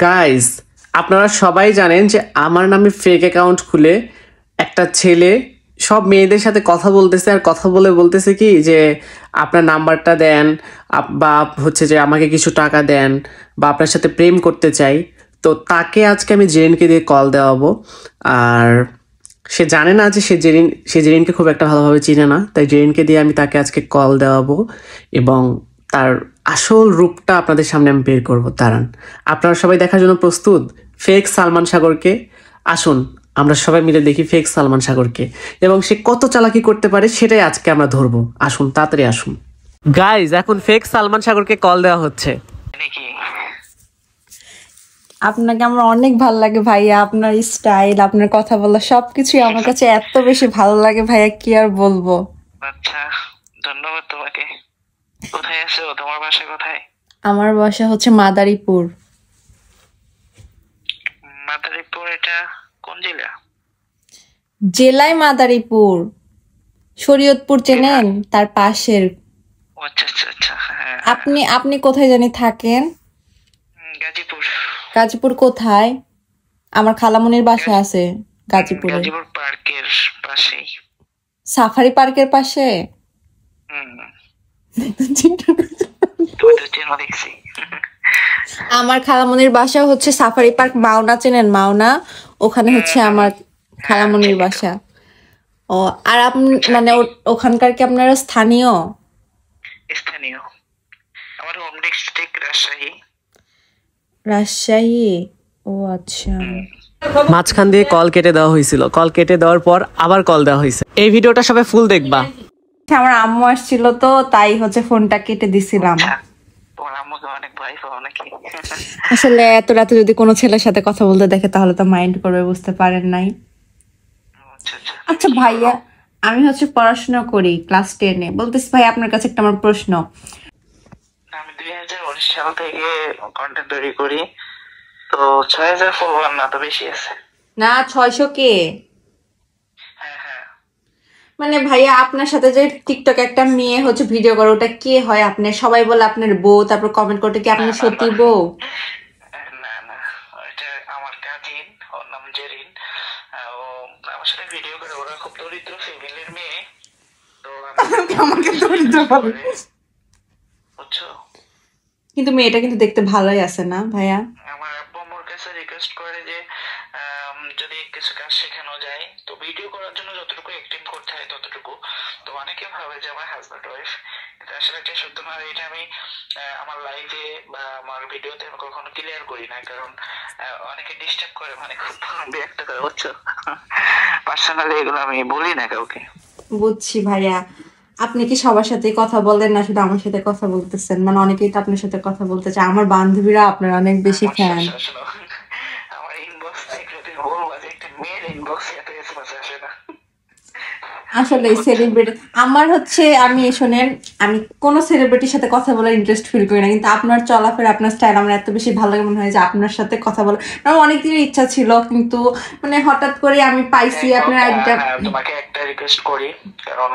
Guys, আপনারা সবাই জানেন যে আমার নামে ফেক অ্যাকাউন্ট খুলে একটা ছেলে সব মেয়েদের সাথে কথা বলতেছে, আর কথা বলে বলতেছে কি যে আপনার নাম্বারটা দেন, বা হচ্ছে যে আমাকে কিছু টাকা দেন, বা আপনার সাথে প্রেম করতে চাই। তো তাকে আজকে আমি জেরিনকে দিয়ে কল দেওয়াবো। আর সে জানে না যে সে জেরিনকে খুব একটা ভালোভাবে চিনে না, তাই জেরিনকে দিয়ে আমি তাকে আজকে কল দেওয়াবো এবং তার আসল রূপটা আপনাদের সামনে আমি বের করবো। দাঁড়ান, আপনারা সবাই দেখার জন্য প্রস্তুত ফেক সালমান সাগরকে? আসুন আমরা সবাই মিলে দেখি ফেক সালমান সাগরকে, এবং সে কত চালাকি করতে পারে সেটাই আজকে আমরা ধরবো। আসুন, তাড়াতাড়ি আসুন। গাইজ, এখন ফেক সালমান সাগরকে কল দেওয়া হচ্ছে। আপনাকে আমার অনেক ভালো লাগে ভাইয়া, আপনার স্টাইল, আপনার কথা বলা সবকিছুই আমার কাছে এত বেশি ভালো লাগে ভাইয়া, কি আর বলবো। আচ্ছা, ধন্যবাদ তোমাকে। কোথায় আছো? তোমার বাসা কোথায়? আমার বাসা হচ্ছে মাদারীপুর। মাদারীপুর এটা কোন জেলা? জেলায় মাদারীপুর, শরীয়তপুর চেনেন? তার পাশের। আচ্ছা আচ্ছা আচ্ছা, হ্যাঁ। আপনি কোথায় জানি থাকেন? গাজীপুর। গাজীপুর কোথায়? আমার খালামনির বাসা আছে গাজীপুরে। গাজীপুর পার্কের পাশেই। সাফারি পার্কের পাশে। দেখছি। আমার খালামনির বাসা হচ্ছে সাফারি পার্ক, মাওনা চেনেন? মাওনা, ওখানে হচ্ছে আমার খালামনির বাসা। ও, আর আপনি মানে ওখানকার কি আপনারা স্থানীয়? স্থানীয়। আমার হোম ডিস্ট্রিক্ট রাজশাহী। রাজশাহী, ও আচ্ছা। মাঝখান দিয়ে কল কেটে দেওয়া হয়েছিল, কল কেটে দেওয়ার পর আবার কল দেওয়া হয়েছে। এই ভিডিওটা সবাই ফুল দেখবা। আমার আম্মু আসছিল তো তাই হচ্ছে ফোনটা কেটে দিছিলাম। আসলে এত রাতে যদি কোনো ছেলের সাথে কথা বলতে দেখে তাহলে তো মাইন্ড করবে, বুঝতে পারেন নাই। আচ্ছা ভাইয়া, আমি হচ্ছে পড়াশোনা করি ক্লাস 10-এ। বলতেছি ভাই আপনার কাছে একটা আমার প্রশ্ন। আমি 2019 সাল থেকে কন্টেন্ট তৈরি করি, তো 6000 ফলোয়ার না তো বেশি আছে। না, 600 কে। মানে ভাইয়া আপনার সাথে যে টিকটক একটা মেয়ে হচ্ছে ভিডিও করে, ওটা কে হয়? আপনি সবাই বলে আপনার বউ, তারপর কমেন্ট করতে কি আপনি সত্যি বউ? না না, এটা আমার কাজিন, ওর নাম জেরিন। ও আমার সাথে ভিডিও করে। ওরা খুব দরিদ্র ফ্যামিলির মেয়ে, তো আমাকে দরিদ্র বলে, বুঝছো? কিন্তু মেয়েটা কিন্তু দেখতে ভালোই আছে না ভাইয়া? আমার আব্বু আমার কাছে রিকোয়েস্ট করে যে যদি কিছু কাজ শেখানো যায়, তো ভিডিও করার জন্য যতটুকু অ্যাক্টিং করতে হয় ততটুকু। তো অনেকে ভাবে যে আমার হাজব্যান্ড ওয়াইফ, এটা আসলে একটা সত্য না। এটা আমি আমার লাইভে বা আমার ভিডিওতে আমি কখনো ক্লিয়ার করি না, কারণ অনেকে ডিস্টার্ব করে, মানে খুব বিরক্ত করে, বুঝছো? পার্সোনালি এগুলো আমি বলি না কাউকে। বুঝছি ভাইয়া। আপনি কি সবার সাথে কথা বলেন না শুধু আমার সাথে কথা বলতেছেন? মানে অনেকেই তো আপনার সাথে কথা বলতে চায়, আমার বান্ধবীরা আপনার অনেক বেশি ফ্যান। আমার ইনবক্স দেখলে তুমি বলবা যে একটা মেয়ের ইনবক্স এত এসএমএস আসে না। আসলে সেলিব্রিটি আমার হচ্ছে, আমি শোনেন, আমি কোনো সেলিব্রিটির সাথে কথা বলার ইন্টারেস্ট ফিল করি না, কিন্তু আপনার চলাফেরা, আপনার স্টাইল আমার এত বেশি ভালো লাগে, মনে হয় যে আপনার সাথে কথা বলা আমার অনেক দিনের ইচ্ছা ছিল, কিন্তু মানে হঠাৎ করে আমি পাইছি আপনার আইডিটা। তোমাকে একটা রিকোয়েস্ট করি, কারণ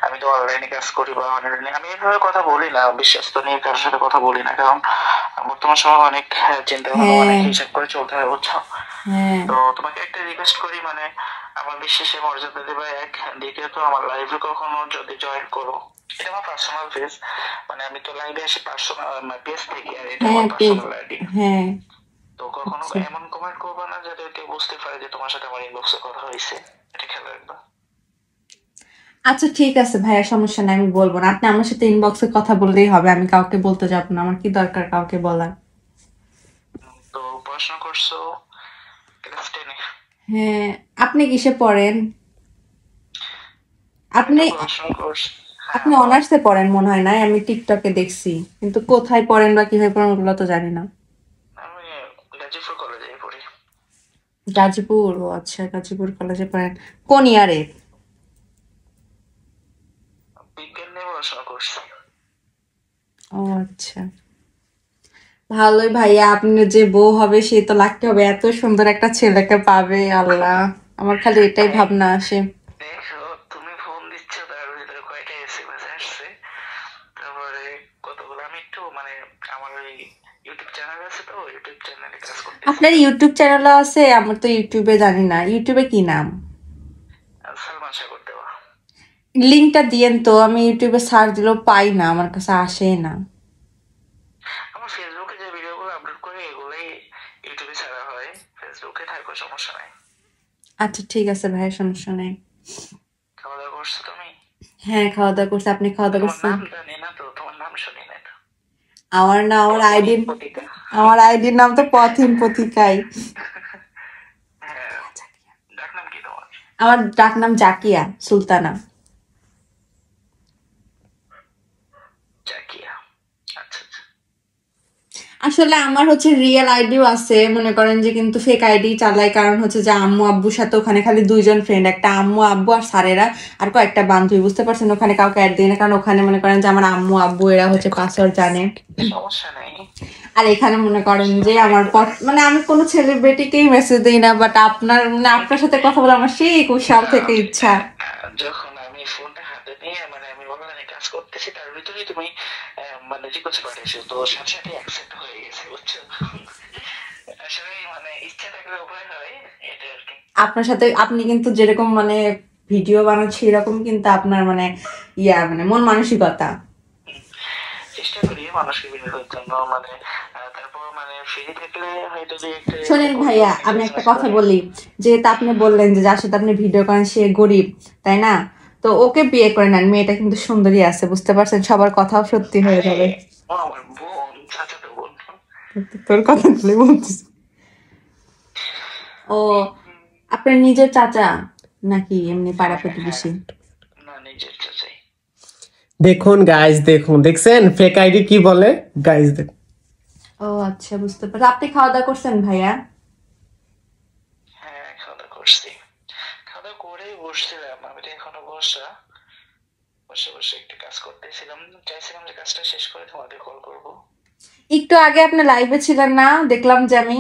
আমি তো অনলাইনে কাজ করি বা অনলাইনে আমি এভাবে কথা বলি না, বিশ্বস্ত নিয়ে কারোর সাথে কথা বলি না, কারণ বর্তমান সময় অনেক চিন্তা ভাবনা, অনেক হিসাব করে চলতে হয়, বুঝছো? তো তোমাকে একটা রিকোয়েস্ট করি, মানে আমার বিশ্বাসে মর্যাদা দেবে এক, দ্বিতীয়ত আমার লাইভে কখনো যদি জয়েন করো, এটা আমার পার্সোনাল পেজ, মানে আমি তো লাইভে আসি পার্সোনাল পেজ থেকে, আর এটা আমার পার্সোনাল আইডি। তো কখনো এমন কমেন্ট করবে না যাতে কেউ বুঝতে পারে যে তোমার সাথে আমার ইনবক্সে কথা হয়েছে, এটা খেয়াল রাখবা। আচ্ছা ঠিক আছে ভাইয়া, সমস্যা নাই, আমি বলবো না। আপনি আমার সাথে ইনবক্সে কথা বললেই হবে, আমি কাউকে বলতে যাবো না, আমার কি দরকার কাউকে বলার। তো পড়াশোনা করছো ক্লাস 10-এ? হ্যাঁ। আপনি কিসে পড়েন? আপনি আপনি অনার্সে পড়েন মনে হয় না, আমি টিকটকে দেখছি, কিন্তু কোথায় পড়েন বা কিভাবে পড়েন ওগুলো তো জানি না। আমি গাজীপুর কলেজে পড়ি। গাজীপুর, ও আচ্ছা, গাজীপুর কলেজে পড়েন। কোন ইয়ারে? বিজ্ঞান নিয়ে পড়াশোনা করছি। ও আচ্ছা, ভালোই ভাইয়া। আপনি যে বউ হবে সে তো লাগতে হবে, এত সুন্দর একটা ছেলেকে পাবে আল্লাহ, আমার খালি এটাই ভাবনা আসে। দেখো, তুমি ফোন দিচ্ছ তার ভিতরে কয়টা এসএমএস আসছে, তারপরে কতগুলো। আমি একটু মানে আমার ওই ইউটিউব চ্যানেল আছে, তো ইউটিউব চ্যানেল চ্যানেলে কাজ করতেছি। আপনার ইউটিউব চ্যানেলও আছে? আমার তো ইউটিউবে জানি না, ইউটিউবে কি নাম? সালমান সাগর দেওয়া। লিঙ্কটা দিয়েন তো, আমি ইউটিউবে সার্চ দিলেও পাই না, আমার কাছে আসে না। আমার ফেসবুকে যে ভিডিওগুলো আপলোড করি এগুলোই ইউটিউবে ছাড়া হয়, ফেসবুকে থাকো সমস্যা নাই। আচ্ছা ঠিক আছে ভাইয়া, সমস্যা নেই। খাওয়া দাওয়া করছো তুমি? হ্যাঁ খাওয়া দাওয়া করছি, আপনি খাওয়া দাওয়া তোমার করছেন? নাম জানি না তো, তোমার নাম শুনি না তো। আমার না, আমার আইডির পতিকা। নাম তো পথিন পথিকাই। হ্যাঁ, ডাক নাম কি তোমার? আমার ডাক নাম জাকিয়া সুলতানা। জাকিয়া, আচ্ছা আচ্ছা। আসলে আমার হচ্ছে রিয়েল আইডিও আছে, মনে করেন যে, কিন্তু ফেক আইডি চালাই, কারণ হচ্ছে যে আম্মু আব্বুর সাথে ওখানে খালি 2জন ফ্রেন্ড, একটা আম্মু আব্বু আর স্যারেরা, আর কয়েকটা বান্ধবী, বুঝতে পারছেন, ওখানে কাউকে অ্যাড দিই না, কারণ ওখানে মনে করেন যে আমার আম্মু আব্বু এরা হচ্ছে পাসওয়ার্ড জানে। সমস্যা নেই। আর এখানে মনে করেন যে আমার মানে আমি কোনো সেলিব্রিটিকেই মেসেজ দিই না, বাট আপনার সাথে কথা বলে আমার সেই 21 সাল থেকে ইচ্ছা। যখন আমি ফোনটা হাতে নিয়ে আমি অনলাইনে কাজ করতেছি তার ভিতরেই তুমি রিকোয়েস্ট পাঠিয়েছো, তো সাথে সাথে অ্যাকসেপ্ট হয়ে গেছে, বুঝছো? আসলে ইচ্ছা থাকলে উপায় হয়, এটা আর কি। আপনার সাথে আপনি কিন্তু যেরকম ভিডিও বানাচ্ছি, এরকম কিন্তু আপনার মন মানসিকতা। চেষ্টা করি মানুষকে বিনোদনের জন্য, তারপর ফ্রি থাকলে হয়তো যে একটা। শোনেন ভাইয়া, আমি একটা কথা বলি, যেহেতু আপনি বললেন যে যার সাথে আপনি ভিডিও করেন সে গরিব, তাই না? তো ওকে বিয়ে করে নেন, মেয়েটা কিন্তু সুন্দরী আছে, বুঝতে পারছেন, সবার কথাও সত্যি হয়ে যাবে। আমার বোন, চাচাতো বোন। তোর কথা বলে বলছিস। ও, আপনার নিজের চাচা নাকি এমনি পাড়া প্রতিবেশী? না, নিজের চাচাই। দেখুন গাইজ, দেখছেন ফেক আইডি কি বলে গাইজ? দেখুন। ও আচ্ছা, বুঝতে পারছি। আপনি খাওয়া দাওয়া করছেন ভাইয়া? হ্যাঁ, খাওয়া দাওয়া করছি। খাওয়া দাওয়া করেই বসছিলাম, আমি তো এখনো বসে বসে একটু কাজ করতেছিলাম, চাইছিলাম যে কাজটা শেষ করে তোমাকে কল করব। একটু আগে আপনি লাইভে ছিলেন না, দেখলাম যে আমি।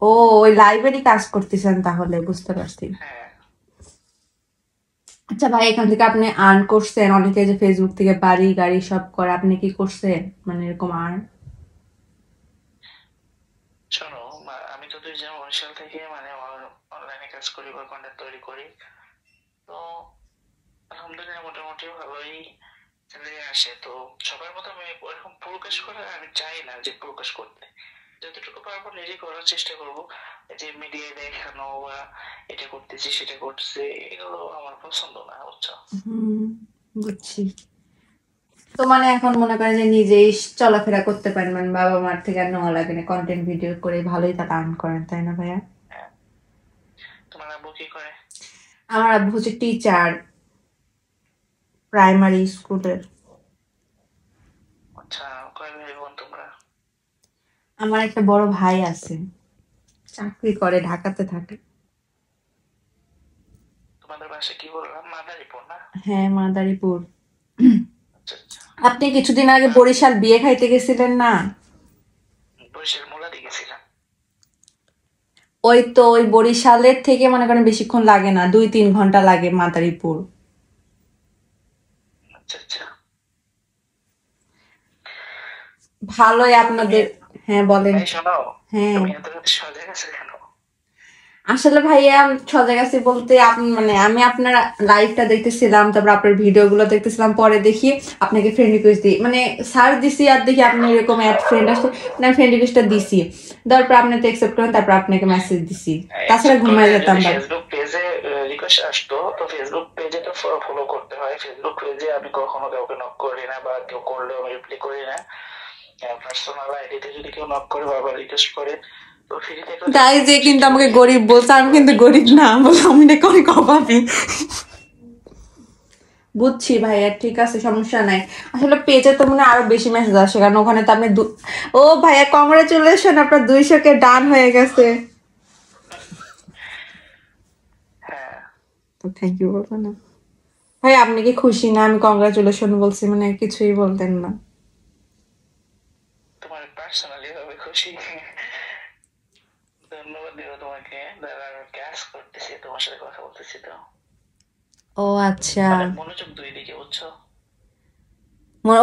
ও, ওই লাইভেরই কাজ করতেছেন তাহলে, বুঝতে পারছি। হ্যাঁ। আচ্ছা ভাই, এখান থেকে আপনি আর্ন করছেন? অনেকে যে ফেসবুক থেকে বাড়ি গাড়ি সব করে, আপনি কি করছেন এরকম আর্ন? শোনো, আমি তো 2019 সাল থেকে অনলাইনে কাজ করি বা কন্টেন্ট তৈরি করি, তো আলহামদুলিল্লাহ মোটামুটি ভালোই স্যালারি আসে। তো সবার মতো আমি এরকম প্রকাশ করা আমি চাই না, যে প্রকাশ করতে যতটুকু পারবো নিজে করার চেষ্টা করবো। যে মিডিয়ায় দেখানো বা এটা করতেছি সেটা করতেছি, এগুলো আমার পছন্দ না, বুঝছো? বুঝছি। তো এখন মনে করেন যে নিজেই চলাফেরা করতে পারেন, বাবা মার থেকে আর নেওয়া লাগে না, কন্টেন্ট ভিডিও করে ভালোই টাকা আর্ন করেন, তাই না ভাইয়া? হ্যাঁ। তোমার আব্বু কি করে? আমার আব্বু হচ্ছে টিচার, প্রাইমারি স্কুলের। আচ্ছা, কয় ভাই বোন তোমরা? আমার একটা বড় ভাই আছে, চাকরি করে, ঢাকাতে থাকে। তোমাদের বাসা কি বললাম, মাদারীপুর না? হ্যাঁ, মাদারীপুর। আচ্ছা আচ্ছা। আপনি কিছুদিন আগে বরিশাল বিয়ে খাইতে গেছিলেন না? বরিশাল মোলাদি গেছিলাম। ওই তো, ওই বরিশালের থেকে মনে করেন বেশিক্ষণ লাগে না, 2-3 ঘন্টা লাগে মাদারীপুর। আচ্ছা আচ্ছা। ভালোই আপনাদের। হ্যাঁ বলেন। শোনো, হ্যাঁ, তুমি এত সজাগ আছো কেন? আসলে ভাইয়া সজাগ আছি বলতে, আমি আপনার লাইভটা দেখতেছিলাম, তারপর আপনার ভিডিও গুলো দেখতেছিলাম, পরে দেখি আপনাকে ফ্রেন্ড রিকোয়েস্ট দিই, সার্চ দিছি, আর দেখি আপনি এরকম অ্যাড ফ্রেন্ড আসছে, ফ্রেন্ড রিকোয়েস্টটা দিছি, তারপর আপনি তো অ্যাকসেপ্ট করেন, তারপর আপনাকে মেসেজ দিছি, তাছাড়া ঘুমায় যেতাম। ফেসবুক পেজে রিকোয়েস্ট আসতো, তো ফেসবুক পেজে তো ফলো করতে হয়। ফেসবুক পেজে আমি কখনো কাউকে নক করি না, বা কেউ করলেও আমি রিপ্লাই করি না। পার্সোনাল আইডিতে যদি কেউ নক করে বা রিকোয়েস্ট করে, তো ফ্রি থেকে গাইজ, যে কিন্তু আমাকে গরিব বলছে, আমি কিন্তু গরিব না, বলে আমি না কোন কবাবি। বুঝছি ভাইয়া, ঠিক আছে, সমস্যা নাই। আসলে পেজে তো মনে আরো বেশি মেসেজ আসে, কারণ ওখানে তো আপনি ও ভাইয়া, কংগ্রাচুলেশন, আপনার 200 ডান হয়ে গেছে। হ্যাঁ, তো থ্যাংক ইউ বলবো না ভাই? আপনি কি খুশি না আমি কংগ্রাচুলেশন বলছি? কিছুই বলতেন না। তোমার পার্সোনালি ভাবে খুশি। ধন্যবাদ দিও তোমাকে, কাজ করতেছি, তোমার সাথে কথা বলতেছি তো। ও আচ্ছা, মনোযোগ দুই দিকে, বুঝছো?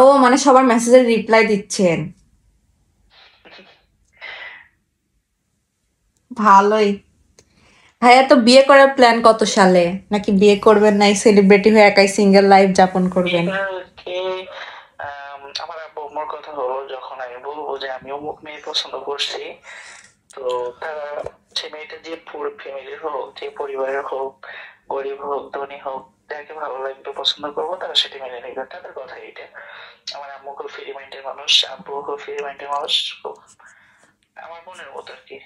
ও সবার মেসেজের রিপ্লাই দিচ্ছেন। ভালোই। ভাইয়া তো বিয়ে করার প্ল্যান কত সালে, নাকি বিয়ে করবেন নাই, সেলিব্রিটি হয়ে একাই সিঙ্গেল লাইফ যাপন করবেন? এবারকে আমার আব্বু আম্মুর কথা হলো, যখন আমি বলবো যে আমি অমুক মেয়ে পছন্দ করছি, তো তারা সে মেয়েটা যে পুরো ফ্যামিলির হোক, যে পরিবারের হোক, গরিব হোক ধনী হোক, যাকে ভালো লাগবে পছন্দ করবো তারা সেটা মেনে নেবে, তাদের কথা এটা। আমার আম্মু খুব ফ্রি মাইন্ডের মানুষ, আব্বু খুব ফ্রি মাইন্ডের মানুষ, খুব আমার মনের মতো আর কি।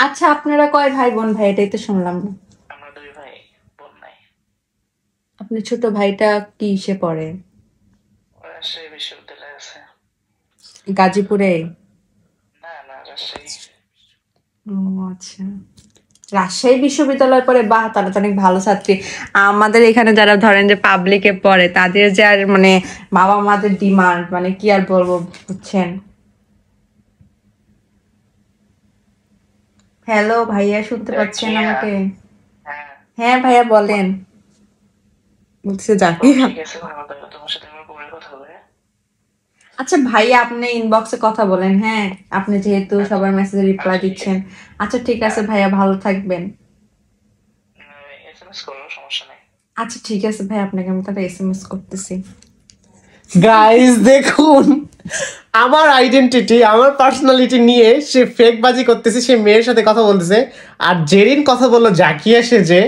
আচ্ছা, আপনারা কয় ভাই বোন? ভাই এটাই তো শুনলাম না। আমরা 2 ভাই, বোন নাই। আপনি ছোট ভাইটা কি ইসে পড়ে? রাজশাহী বিশ্ববিদ্যালয়ে আছে। গাজীপুরে? না না, রাজশাহী। ও আচ্ছা, রাজশাহী বিশ্ববিদ্যালয় পড়ে। বাহ, তারা তো অনেক ভালো ছাত্রী। আমাদের এখানে যারা ধরেন যে পাবলিকে পড়ে, তাদের যে আর মানে বাবা মাদের ডিমান্ড, মানে কি আর বলবো, বুঝছেন? হ্যালো ভাইয়া, শুনতে পাচ্ছেন আমাকে? হ্যাঁ, হ্যাঁ ভাইয়া বলেন। বলছে জাকিয়া। ঠিক আছে, ভালো থাকো, তোমার সাথে আমার পরে কথা হবে। আচ্ছা ভাইয়া, আপনি ইনবক্সে কথা বলেন, হ্যাঁ? আপনি যেহেতু সবার মেসেজে রিপ্লাই দিচ্ছেন। আচ্ছা ঠিক আছে ভাইয়া, ভালো থাকবেন। এসএমএস করো, সমস্যা নেই। আচ্ছা ঠিক আছে ভাই, আপনাকে আমি তাহলে এসএমএস করতেছি। গাইস দেখুন, আমার আইডেন্টিটি, আমার পার্সোনালিটি নিয়ে সে ফেক বাজি করতেছে, সে মেয়ের সাথে কথা বলতেছে। আর জেরিন কথা বললো জাকিয়া সেজে,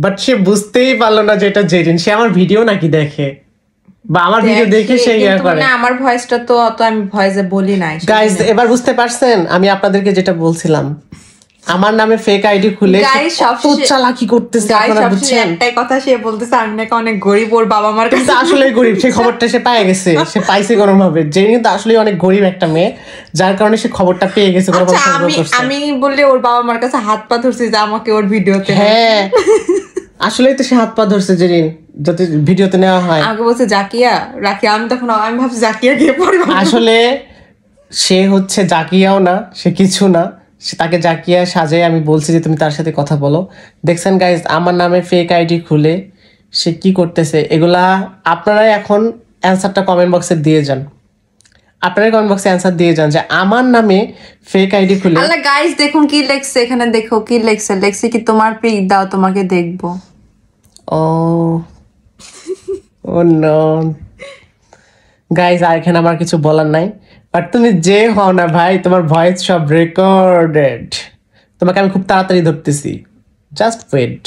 বাট সে বুঝতেই পারলো না যে এটা জেরিন। সে আমার ভিডিও নাকি দেখে, বা আমার ভিডিও দেখে সে ইয়া কিন্তু করে। মানে আমার ভয়েসটা তো অত আমি ভয়েসে বলি নাই। গাইস এবার বুঝতে পারছেন আমি আপনাদেরকে যেটা বলছিলাম, আমার নামে ফেক আইডি খুলে Guys, কত চালাকি করতেছে আপনারা বুঝছেন। একটাই কথা সে বলতেছে আমি নাকি অনেক গরিব, ওর বাবা মার কিন্তু কাছে। আসলে গরিব, সেই খবরটা সে পেয়ে গেছে, সে পাইছে কোনো ভাবে। জেরিন কিন্তু আসলে অনেক গরিব একটা মেয়ে, যার কারণে সে খবরটা পেয়ে গেছে, কোনো আচ্ছা, ভাবে সংগ্রহ করছে। আমি বললে ওর বাবা মার কাছে হাত পা ধরছি যে আমাকে ওর ভিডিওতে। হ্যাঁ আসলেই তো সে হাত পা ধরছে জেরিন, যাতে ভিডিওতে নেওয়া হয়। আমাকে বলছে জাকিয়া রাখি, আমি তখন আমি ভাবছি জাকিয়া গিয়ে পড়বে। আসলে সে হচ্ছে জাকিয়াও না, সে কিছু না, সে তাকে জাকিয়া সাজে। আমি বলছি যে তুমি তার সাথে কথা বলো। দেখছেন গাইজ, আমার নামে ফেক আইডি খুলে সে কি করতেছে। এগুলা আপনারাই এখন অ্যান্সারটা কমেন্ট বক্সে দিয়ে যান, আপনারা কমেন্ট বক্সে অ্যান্সার দিয়ে যান যে আমার নামে ফেক আইডি খুলে। আল্লাহ গাইস, দেখুন কি লেখছে এখানে, দেখো কি লেখছে। লেখছে কি তোমার পিক দাও, তোমাকে দেখবো। ও ও নো গাইজ, আর এখানে আমার কিছু বলার নাই। বাট তুমি যে হও না ভাই, তোমার ভয়েস সব রেকর্ডেড। তোমাকে আমি খুব তাড়াতাড়ি ধরতেছি, জাস্ট ওয়েট।